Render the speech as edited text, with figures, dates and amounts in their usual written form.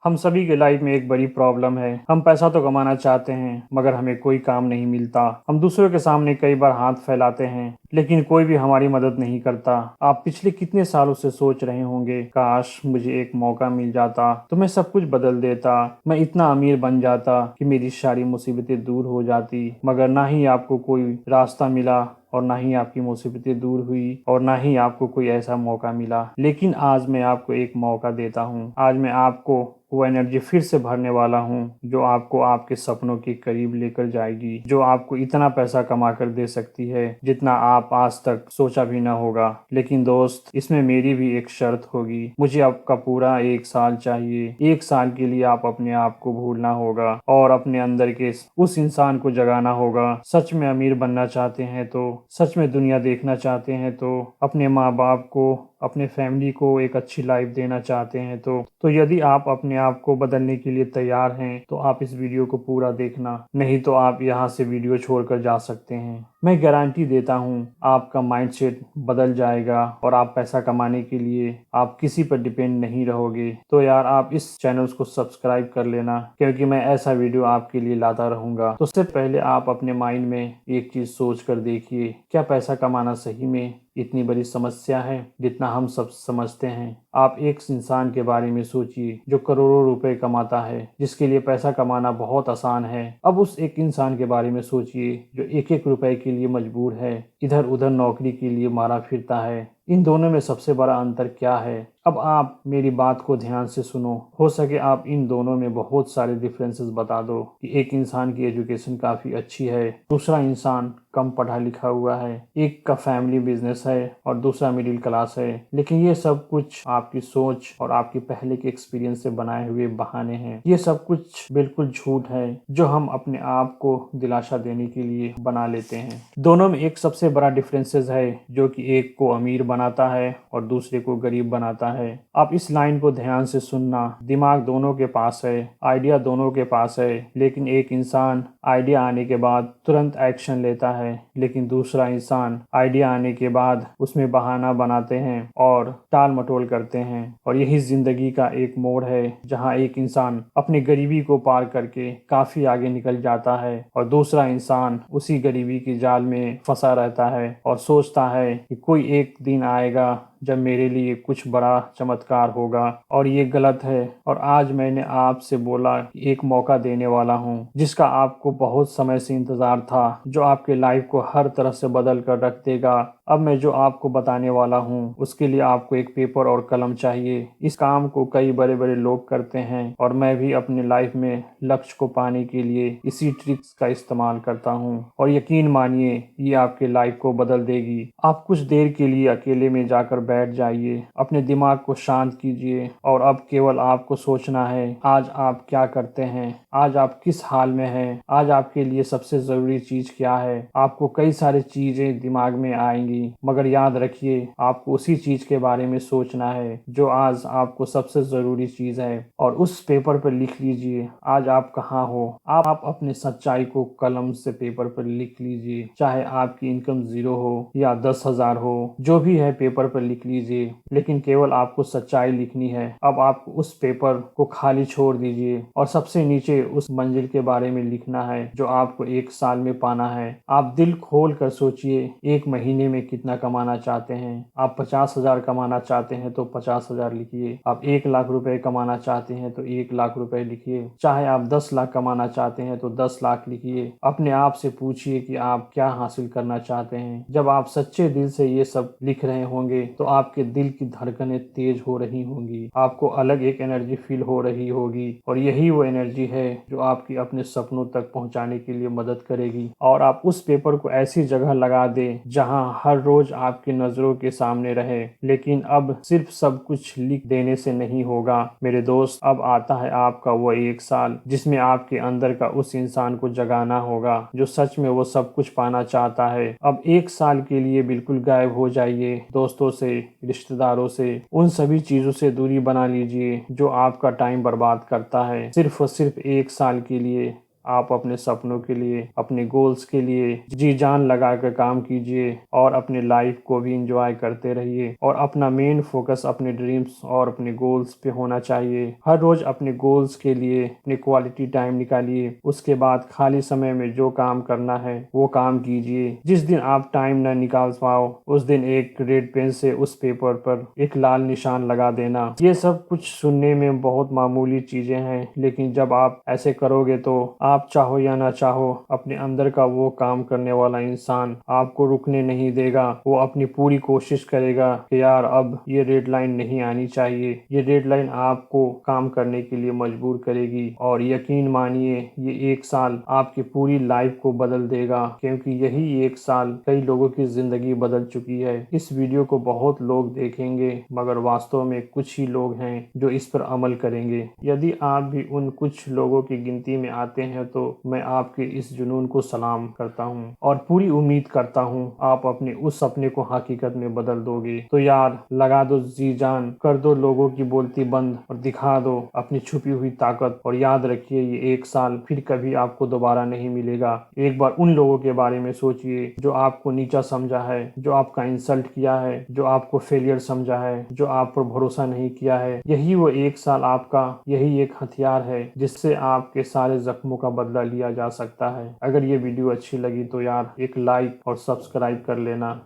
हम सभी के लाइफ में एक बड़ी प्रॉब्लम है। हम पैसा तो कमाना चाहते हैं मगर हमें कोई काम नहीं मिलता। हम दूसरों के सामने कई बार हाथ फैलाते हैं लेकिन कोई भी हमारी मदद नहीं करता। आप पिछले कितने सालों से सोच रहे होंगे, काश मुझे एक मौका मिल जाता तो मैं सब कुछ बदल देता, मैं इतना अमीर बन जाता कि मेरी सारी मुसीबतें दूर हो जाती। मगर ना ही आपको कोई रास्ता मिला और ना ही आपकी मुसीबतें दूर हुई और ना ही आपको कोई ऐसा मौका मिला। लेकिन आज मैं आपको एक मौका देता हूँ। आज मैं आपको वो एनर्जी फिर से भरने वाला हूँ जो आपको आपके सपनों के करीब लेकर जाएगी, जो आपको इतना पैसा कमा कर दे सकती है जितना आप आज तक सोचा भी ना होगा। लेकिन दोस्त, इसमें मेरी भी एक शर्त होगी। मुझे आपका पूरा 1 साल चाहिए। 1 साल के लिए आप अपने आप को भूलना होगा और अपने अंदर के उस इंसान को जगाना होगा। सच में अमीर बनना चाहते हैं तो, सच में दुनिया देखना चाहते हैं तो, अपने माँ बाप को, अपने फैमिली को एक अच्छी लाइफ देना चाहते हैं तो यदि आप अपने आप को बदलने के लिए तैयार हैं तो आप इस वीडियो को पूरा देखना, नहीं तो आप यहाँ से वीडियो छोड़कर जा सकते हैं। मैं गारंटी देता हूँ आपका माइंडसेट बदल जाएगा और आप पैसा कमाने के लिए आप किसी पर डिपेंड नहीं रहोगे। तो यार, आप इस चैनल को सब्सक्राइब कर लेना क्योंकि मैं ऐसा वीडियो आपके लिए लाता रहूंगा। तो उससे पहले आप अपने माइंड में एक चीज सोच कर देखिए, क्या पैसा कमाना सही में इतनी बड़ी समस्या है जितना हम सब समझते हैं? आप एक इंसान के बारे में सोचिए जो करोड़ों रुपए कमाता है, जिसके लिए पैसा कमाना बहुत आसान है। अब उस एक इंसान के बारे में सोचिए जो एक एक रुपए के लिए मजबूर है, इधर उधर नौकरी के लिए मारा फिरता है। इन दोनों में सबसे बड़ा अंतर क्या है? अब आप मेरी बात को ध्यान से सुनो। हो सके आप इन दोनों में बहुत सारे डिफरेंसेस बता दो कि एक इंसान की एजुकेशन काफ़ी अच्छी है, दूसरा इंसान कम पढ़ा लिखा हुआ है, एक का फैमिली बिजनेस है और दूसरा मिडिल क्लास है। लेकिन ये सब कुछ आपकी सोच और आपके पहले के एक्सपीरियंस से बनाए हुए बहाने हैं। ये सब कुछ बिल्कुल झूठ है जो हम अपने आप को दिलासा देने के लिए बना लेते हैं। दोनों में एक सबसे बड़ा डिफरेंसेस है जो कि एक को अमीर बनाता है और दूसरे को गरीब बनाता है। आप इस लाइन को ध्यान से सुनना। दिमाग दोनों के पास है, आइडिया दोनों के पास है, लेकिन एक इंसान आइडिया आने के बाद तुरंत एक्शन लेता है, लेकिन दूसरा इंसान आइडिया आने के बाद उसमें बहाना बनाते हैं और टाल मटोल करते हैं। और यही जिंदगी का एक मोड़ है जहां एक इंसान अपनी गरीबी को पार करके काफी आगे निकल जाता है और दूसरा इंसान उसी गरीबी के जाल में फंसा रहता है और सोचता है कि कोई एक दिन आएगा जब मेरे लिए कुछ बड़ा चमत्कार होगा। और ये गलत है। और आज मैंने आपसे बोला कि एक मौका देने वाला हूँ जिसका आपको बहुत समय से इंतजार था, जो आपके लाइफ को हर तरह से बदल कर रख देगा। अब मैं जो आपको बताने वाला हूँ उसके लिए आपको एक पेपर और कलम चाहिए। इस काम को कई बड़े बड़े लोग करते हैं और मैं भी अपने लाइफ में लक्ष्य को पाने के लिए इसी ट्रिक्स का इस्तेमाल करता हूँ और यकीन मानिए ये आपके लाइफ को बदल देगी। आप कुछ देर के लिए अकेले में जाकर बैठ जाइए, अपने दिमाग को शांत कीजिए और अब केवल आपको सोचना है आज आप क्या करते हैं, आज आप किस हाल में हैं, आज आपके लिए सबसे जरूरी चीज क्या है। आपको कई सारी चीजें दिमाग में आएंगी मगर याद रखिए आपको उसी चीज के बारे में सोचना है जो आज आपको सबसे जरूरी चीज है। और उस पेपर पर लिख लीजिए आज आप कहाँ हो। आप अपने सच्चाई को कलम से पेपर पर लिख लीजिए, चाहे आपकी इनकम 0 हो या 10,000 हो, जो भी है पेपर पर लिख लीजिए, लेकिन केवल आपको सच्चाई लिखनी है। अब आप उस पेपर को खाली छोड़ दीजिए और सबसे नीचे उस मंजिल के बारे में लिखना है जो आपको 1 साल में पाना है। आप दिल खोल कर सोचिए, 1 महीने में कितना कमाना चाहते हैं? आप 50,000 कमाना चाहते हैं तो 50,000 लिखिए। आप 1 लाख रुपए कमाना चाहते हैं तो 1 लाख रुपए लिखिए। चाहे आप 10 लाख कमाना चाहते हैं तो 10 लाख लिखिए। अपने आप से पूछिए कि आप क्या हासिल करना चाहते हैं। जब आप सच्चे दिल से ये सब लिख रहे होंगे तो आपके दिल की धड़कनें तेज हो रही होंगी, आपको अलग एक एनर्जी फील हो रही होगी और यही वो एनर्जी है जो आपकी अपने सपनों तक पहुंचाने के लिए मदद करेगी। और आप उस पेपर को ऐसी जगह लगा दें जहां हर रोज आपकी नजरों के सामने रहे। लेकिन अब सिर्फ सब कुछ लिख देने से नहीं होगा मेरे दोस्त। अब आता है आपका वो 1 साल जिसमें आपके अंदर का उस इंसान को जगाना होगा जो सच में वो सब कुछ पाना चाहता है। अब 1 साल के लिए बिल्कुल गायब हो जाइए, दोस्तों से, रिश्तेदारों से, उन सभी चीजों से दूरी बना लीजिए जो आपका टाइम बर्बाद करता है। सिर्फ और सिर्फ 1 साल के लिए आप अपने सपनों के लिए, अपने गोल्स के लिए जी जान लगा कर काम कीजिए और अपने लाइफ को भी इंजॉय करते रहिए और अपना मेन फोकस अपने ड्रीम्स और अपने गोल्स पे होना चाहिए। हर रोज अपने गोल्स के लिए अपने क्वालिटी टाइम निकालिए। उसके बाद खाली समय में जो काम करना है वो काम कीजिए। जिस दिन आप टाइम न निकाल पाओ उस दिन एक रेड पेन से उस पेपर पर एक लाल निशान लगा देना। ये सब कुछ सुनने में बहुत मामूली चीजें हैं, लेकिन जब आप ऐसे करोगे तो आप चाहो या ना चाहो अपने अंदर का वो काम करने वाला इंसान आपको रुकने नहीं देगा। वो अपनी पूरी कोशिश करेगा कि यार अब ये रेड लाइन नहीं आनी चाहिए। ये रेड लाइन आपको काम करने के लिए मजबूर करेगी और यकीन मानिए ये एक साल आपकी पूरी लाइफ को बदल देगा, क्योंकि यही एक साल कई लोगों की जिंदगी बदल चुकी है। इस वीडियो को बहुत लोग देखेंगे मगर वास्तव में कुछ ही लोग हैं जो इस पर अमल करेंगे। यदि आप भी उन कुछ लोगों की गिनती में आते हैं तो मैं आपके इस जुनून को सलाम करता हूं और पूरी उम्मीद करता हूं आप अपने उस सपने को हकीकत में बदल दोगे। तो यार लगा दो जी जान, कर दो लोगों की बोलती बंद और दिखा दो अपनी छुपी हुई ताकत। और याद रखिए ये एक साल फिर कभी आपको दोबारा नहीं मिलेगा। एक बार उन लोगों के बारे में सोचिए जो आपको नीचा समझा है, जो आपका इंसल्ट किया है, जो आपको फेलियर समझा है, जो आप पर भरोसा नहीं किया है। यही वो एक साल आपका यही एक हथियार है जिससे आपके सारे जख्मों का बदला लिया जा सकता है। अगर ये वीडियो अच्छी लगी तो यार एक लाइक और सब्सक्राइब कर लेना।